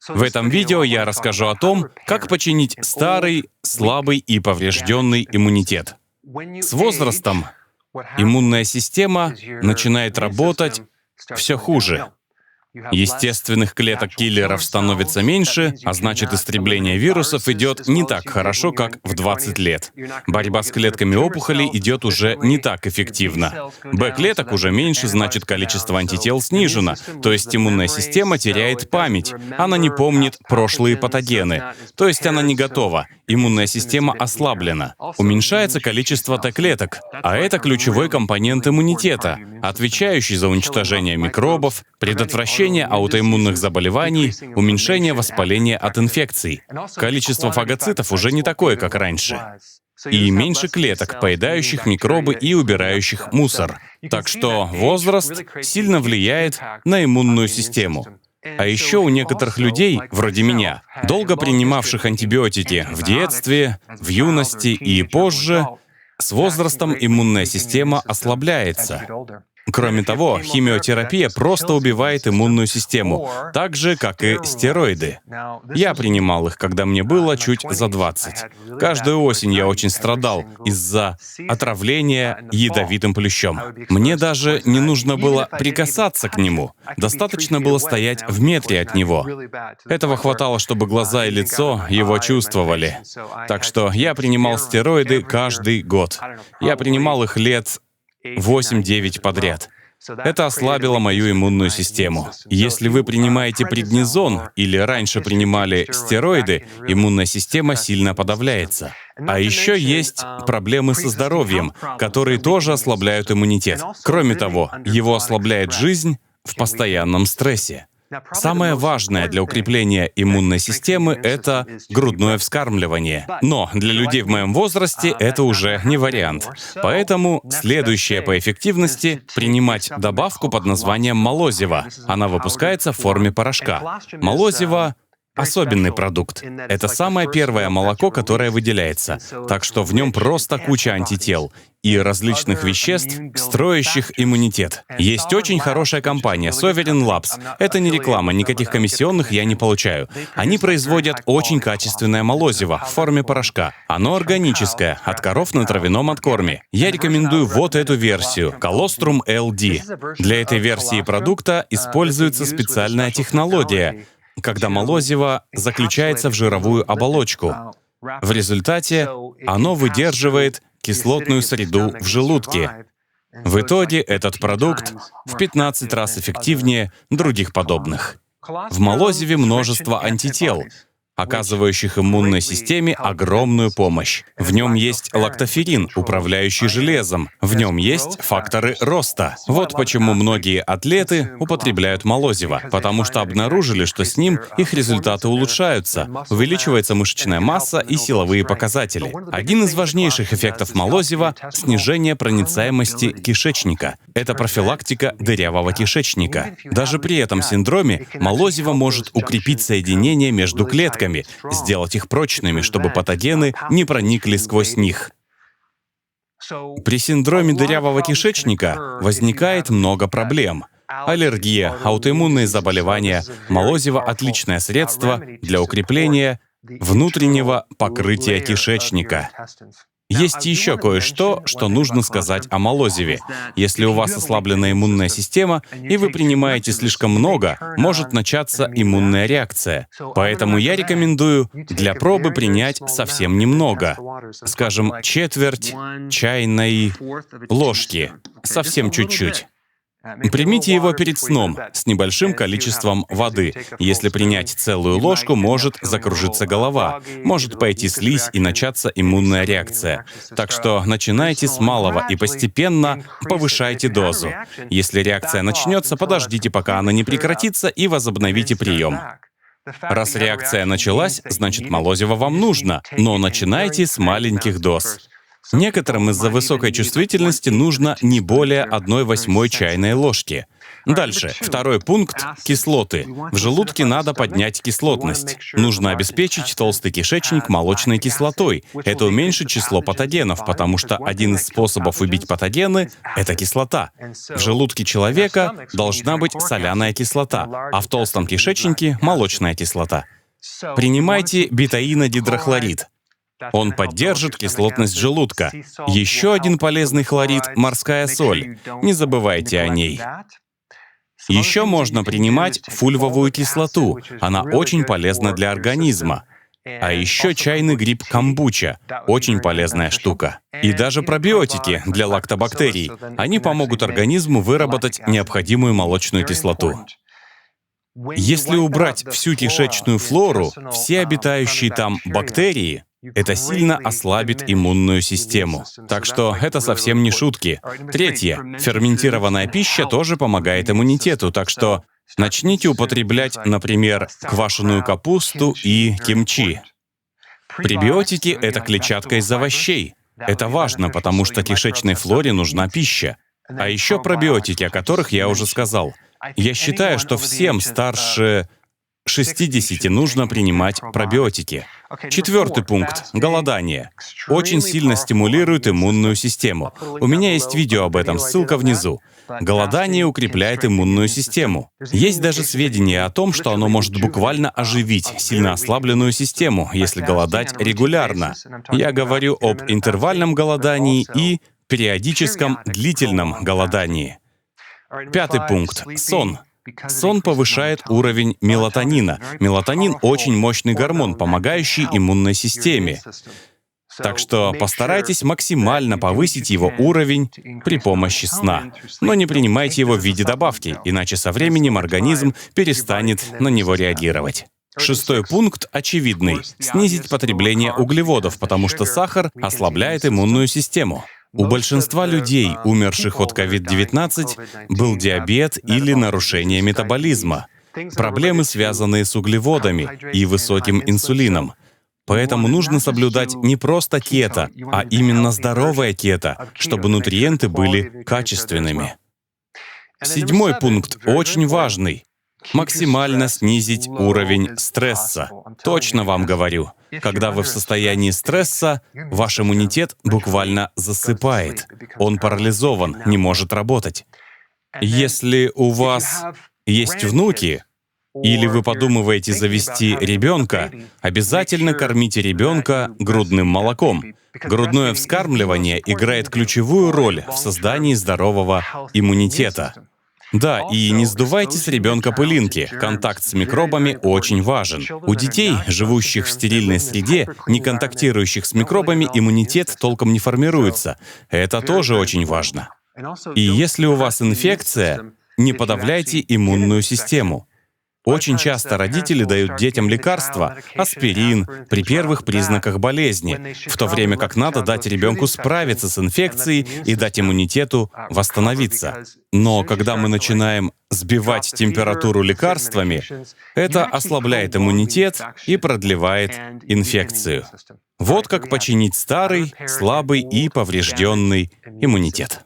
В этом видео я расскажу о том, как починить старый, слабый и поврежденный иммунитет. С возрастом иммунная система начинает работать все хуже. Естественных клеток-киллеров становится меньше, а значит, истребление вирусов идет не так хорошо, как в 20 лет. Борьба с клетками опухолей идет уже не так эффективно. Б-клеток уже меньше, значит, количество антител снижено, то есть иммунная система теряет память, она не помнит прошлые патогены, то есть она не готова, иммунная система ослаблена. Уменьшается количество Т-клеток, а это ключевой компонент иммунитета, отвечающий за уничтожение микробов, предотвращение аутоиммунных заболеваний, уменьшение воспаления от инфекций. Количество фагоцитов уже не такое, как раньше. И меньше клеток, поедающих микробы и убирающих мусор. Так что возраст сильно влияет на иммунную систему. А еще у некоторых людей, вроде меня, долго принимавших антибиотики в детстве, в юности и позже, с возрастом иммунная система ослабляется. Кроме того, химиотерапия просто убивает иммунную систему, так же, как и стероиды. Я принимал их, когда мне было чуть за 20. Каждую осень я очень страдал из-за отравления ядовитым плющом. Мне даже не нужно было прикасаться к нему. Достаточно было стоять в метре от него. Этого хватало, чтобы глаза и лицо его чувствовали. Так что я принимал стероиды каждый год. Я принимал их лет 8-9 подряд. Это ослабило мою иммунную систему. Если вы принимаете преднизон или раньше принимали стероиды, иммунная система сильно подавляется. А еще есть проблемы со здоровьем, которые тоже ослабляют иммунитет. Кроме того, его ослабляет жизнь в постоянном стрессе. Самое важное для укрепления иммунной системы — это грудное вскармливание. Но для людей в моем возрасте это уже не вариант. Поэтому следующее по эффективности — принимать добавку под названием молозиво. Она выпускается в форме порошка. Молозиво — особенный продукт. Это самое первое молоко, которое выделяется, так что в нем просто куча антител и различных веществ, строящих иммунитет. Есть очень хорошая компания Sovereign Labs. Это не реклама, никаких комиссионных я не получаю. Они производят очень качественное молозиво в форме порошка. Оно органическое, от коров на травяном откорме. Я рекомендую вот эту версию, Colostrum LD. Для этой версии продукта используется специальная технология, когда молозиво заключается в жировую оболочку. В результате оно выдерживает кислотную среду в желудке. В итоге этот продукт в 15 раз эффективнее других подобных. В молозиве множество антител, оказывающих иммунной системе огромную помощь. В нем есть лактоферин, управляющий железом. В нем есть факторы роста. Вот почему многие атлеты употребляют молозиво, потому что обнаружили, что с ним их результаты улучшаются, увеличивается мышечная масса и силовые показатели. Один из важнейших эффектов молозива — снижение проницаемости кишечника. Это профилактика дырявого кишечника. Даже при этом синдроме молозиво может укрепить соединения между клетками, сделать их прочными, чтобы патогены не проникли сквозь них. При синдроме дырявого кишечника возникает много проблем. Аллергия, аутоиммунные заболевания. Молозиво — отличное средство для укрепления внутреннего покрытия кишечника. Есть еще кое-что, что нужно сказать о молозиве. Если у вас ослабленная иммунная система, и вы принимаете слишком много, может начаться иммунная реакция. Поэтому я рекомендую для пробы принять совсем немного. Скажем, четверть чайной ложки. Совсем чуть-чуть. Примите его перед сном с небольшим количеством воды. Если принять целую ложку, может закружиться голова, может пойти слизь и начаться иммунная реакция. Так что начинайте с малого и постепенно повышайте дозу. Если реакция начнется, подождите, пока она не прекратится, и возобновите прием. Раз реакция началась, значит, молозиво вам нужно, но начинайте с маленьких доз. Некоторым из-за высокой чувствительности нужно не более 1/8 чайной ложки. Дальше. Второй пункт — кислоты. В желудке надо поднять кислотность. Нужно обеспечить толстый кишечник молочной кислотой. Это уменьшит число патогенов, потому что один из способов убить патогены — это кислота. В желудке человека должна быть соляная кислота, а в толстом кишечнике — молочная кислота. Принимайте бетаиногидрохлорид. Он поддержит кислотность желудка. Еще один полезный хлорид — морская соль. Не забывайте о ней. Еще можно принимать фульвовую кислоту. Она очень полезна для организма. А еще чайный гриб камбуча — очень полезная штука. И даже пробиотики для лактобактерий. Они помогут организму выработать необходимую молочную кислоту. Если убрать всю кишечную флору, все обитающие там бактерии, это сильно ослабит иммунную систему. Так что это совсем не шутки. Третье. Ферментированная пища тоже помогает иммунитету, так что начните употреблять, например, квашеную капусту и кимчи. Пребиотики — это клетчатка из овощей. Это важно, потому что кишечной флоре нужна пища. А еще пробиотики, о которых я уже сказал. Я считаю, что всем старше 60 нужно принимать пробиотики. Четвертый пункт — голодание. Очень сильно стимулирует иммунную систему. У меня есть видео об этом, ссылка внизу. Голодание укрепляет иммунную систему. Есть даже сведения о том, что оно может буквально оживить сильно ослабленную систему, если голодать регулярно. Я говорю об интервальном голодании и периодическом длительном голодании. Пятый пункт — сон. Сон повышает уровень мелатонина. Мелатонин — очень мощный гормон, помогающий иммунной системе. Так что постарайтесь максимально повысить его уровень при помощи сна. Но не принимайте его в виде добавки, иначе со временем организм перестанет на него реагировать. Шестой пункт очевидный — снизить потребление углеводов, потому что сахар ослабляет иммунную систему. У большинства людей, умерших от COVID-19, был диабет или нарушение метаболизма, проблемы, связанные с углеводами и высоким инсулином. Поэтому нужно соблюдать не просто кето, а именно здоровое кето, чтобы нутриенты были качественными. Седьмой пункт очень важный. Максимально снизить уровень стресса. Точно вам говорю, когда вы в состоянии стресса, ваш иммунитет буквально засыпает. Он парализован, не может работать. Если у вас есть внуки, или вы подумываете завести ребенка, обязательно кормите ребенка грудным молоком. Грудное вскармливание играет ключевую роль в создании здорового иммунитета. Да, и не сдувайте с ребенка пылинки. Контакт с микробами очень важен. У детей, живущих в стерильной среде, не контактирующих с микробами, иммунитет толком не формируется. Это тоже очень важно. И если у вас инфекция, не подавляйте иммунную систему. Очень часто родители дают детям лекарства, аспирин, при первых признаках болезни, в то время как надо дать ребенку справиться с инфекцией и дать иммунитету восстановиться. Но когда мы начинаем сбивать температуру лекарствами, это ослабляет иммунитет и продлевает инфекцию. Вот как починить старый, слабый и поврежденный иммунитет.